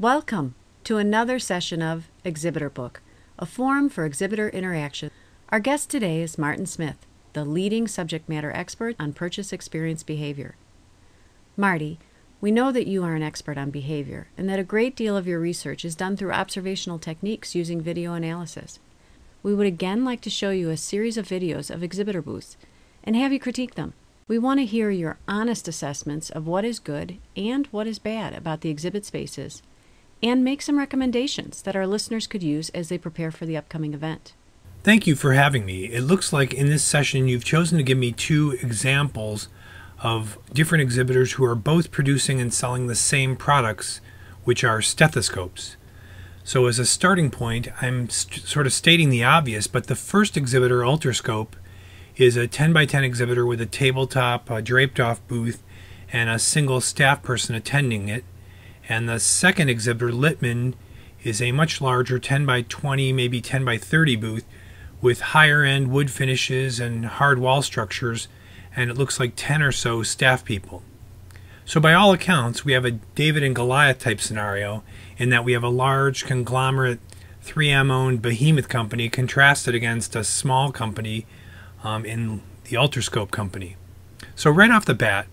Welcome to another session of Exhibitor Book, a forum for exhibitor interaction. Our guest today is Martin Smith, the leading subject matter expert on purchase experience behavior. Marty, we know that you are an expert on behavior and that a great deal of your research is done through observational techniques using video analysis. We would again like to show you a series of videos of exhibitor booths and have you critique them. We want to hear your honest assessments of what is good and what is bad about the exhibit spaces, and make some recommendations that our listeners could use as they prepare for the upcoming event. Thank you for having me. It looks like in this session you've chosen to give me two examples of different exhibitors who are both producing and selling the same products, which are stethoscopes. So as a starting point, I'm sort of stating the obvious, but the first exhibitor, Ultrascope, is a 10 by 10 exhibitor with a tabletop, draped off booth, and a single staff person attending it. And the second exhibitor, Littman, is a much larger 10 by 20, maybe 10 by 30 booth with higher end wood finishes and hard wall structures, and it looks like 10 or so staff people. So by all accounts, we have a David and Goliath type scenario in that we have a large conglomerate 3M owned behemoth company contrasted against a small company in the Ultrascope company. So right off the bat,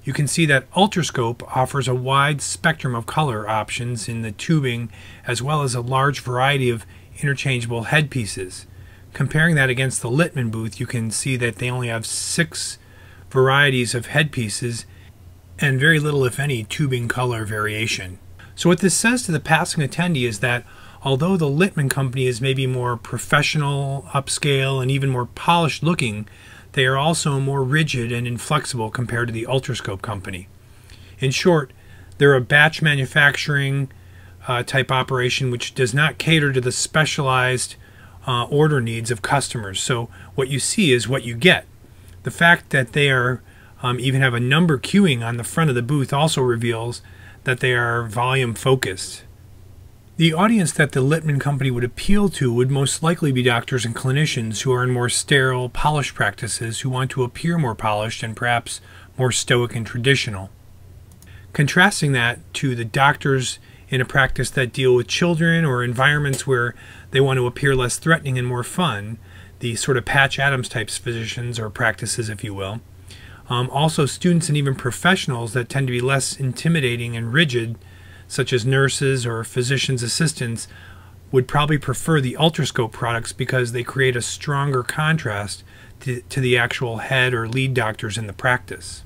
you can see that Ultrascope offers a wide spectrum of color options in the tubing, as well as a large variety of interchangeable headpieces. Comparing that against the Littman booth, you can see that they only have 6 varieties of headpieces and very little, if any, tubing color variation. So what this says to the passing attendee is that although the Littman company is maybe more professional, upscale, and even more polished looking, they are also more rigid and inflexible compared to the Ultrascope company. In short, they're a batch manufacturing type operation which does not cater to the specialized order needs of customers. So what you see is what you get. The fact that they are even have a number queuing on the front of the booth also reveals that they are volume focused. The audience that the Littman company would appeal to would most likely be doctors and clinicians who are in more sterile, polished practices who want to appear more polished and perhaps more stoic and traditional. Contrasting that to the doctors in a practice that deal with children or environments where they want to appear less threatening and more fun, the sort of Patch Adams types physicians or practices, if you will. Also students and even professionals that tend to be less intimidating and rigid, such as nurses or physician's assistants, would probably prefer the Ultrascope products because they create a stronger contrast to the actual head or lead doctors in the practice.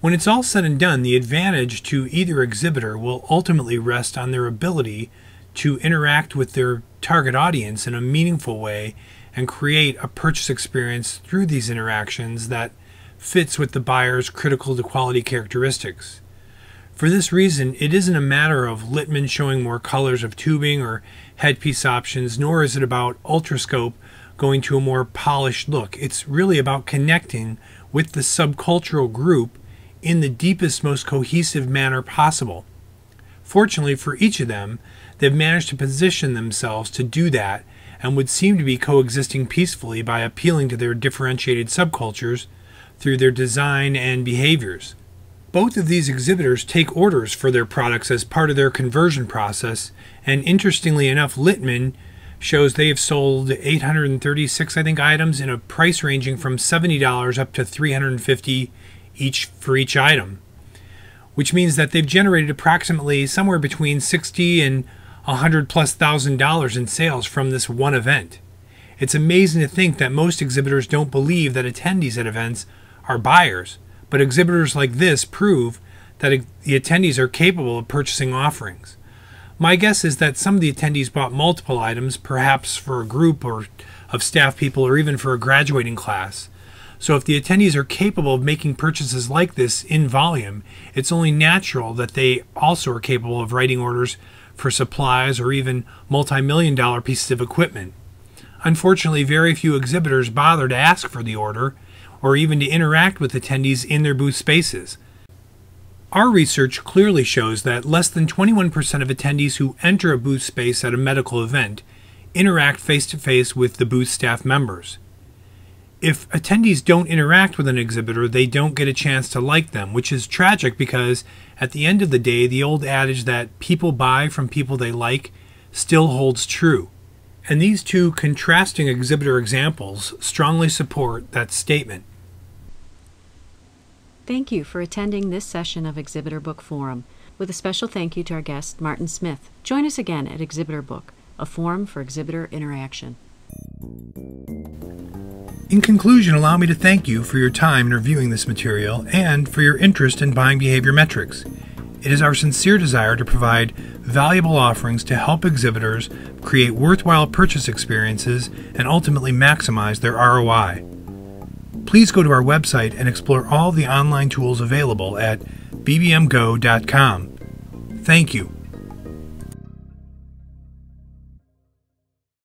When it's all said and done, the advantage to either exhibitor will ultimately rest on their ability to interact with their target audience in a meaningful way and create a purchase experience through these interactions that fits with the buyer's critical to quality characteristics. For this reason, it isn't a matter of Littman showing more colors of tubing or headpiece options, nor is it about Ultrascope going to a more polished look. It's really about connecting with the subcultural group in the deepest, most cohesive manner possible. Fortunately for each of them, they've managed to position themselves to do that and would seem to be coexisting peacefully by appealing to their differentiated subcultures through their design and behaviors. Both of these exhibitors take orders for their products as part of their conversion process, and interestingly enough, Littman shows they have sold 836, items in a price ranging from $70 up to $350 for each item, which means that they've generated approximately somewhere between $60,000 and $100,000+ in sales from this one event. It's amazing to think that most exhibitors don't believe that attendees at events are buyers. But exhibitors like this prove that the attendees are capable of purchasing offerings. My guess is that some of the attendees bought multiple items, perhaps for a group or of staff people or even for a graduating class. So if the attendees are capable of making purchases like this in volume, it's only natural that they also are capable of writing orders for supplies or even multi-million-dollar pieces of equipment. Unfortunately, very few exhibitors bother to ask for the order or even to interact with attendees in their booth spaces. Our research clearly shows that less than 21% of attendees who enter a booth space at a medical event interact face-to-face with the booth staff members. If attendees don't interact with an exhibitor, they don't get a chance to like them, which is tragic because at the end of the day, the old adage that people buy from people they like still holds true. And these two contrasting exhibitor examples strongly support that statement. Thank you for attending this session of Exhibitor Book Forum, with a special thank you to our guest, Martin Smith. Join us again at Exhibitor Book, a forum for exhibitor interaction. In conclusion, allow me to thank you for your time in reviewing this material and for your interest in buying behavior metrics. It is our sincere desire to provide valuable offerings to help exhibitors create worthwhile purchase experiences and ultimately maximize their ROI. Please go to our website and explore all the online tools available at bbmgo.com. Thank you.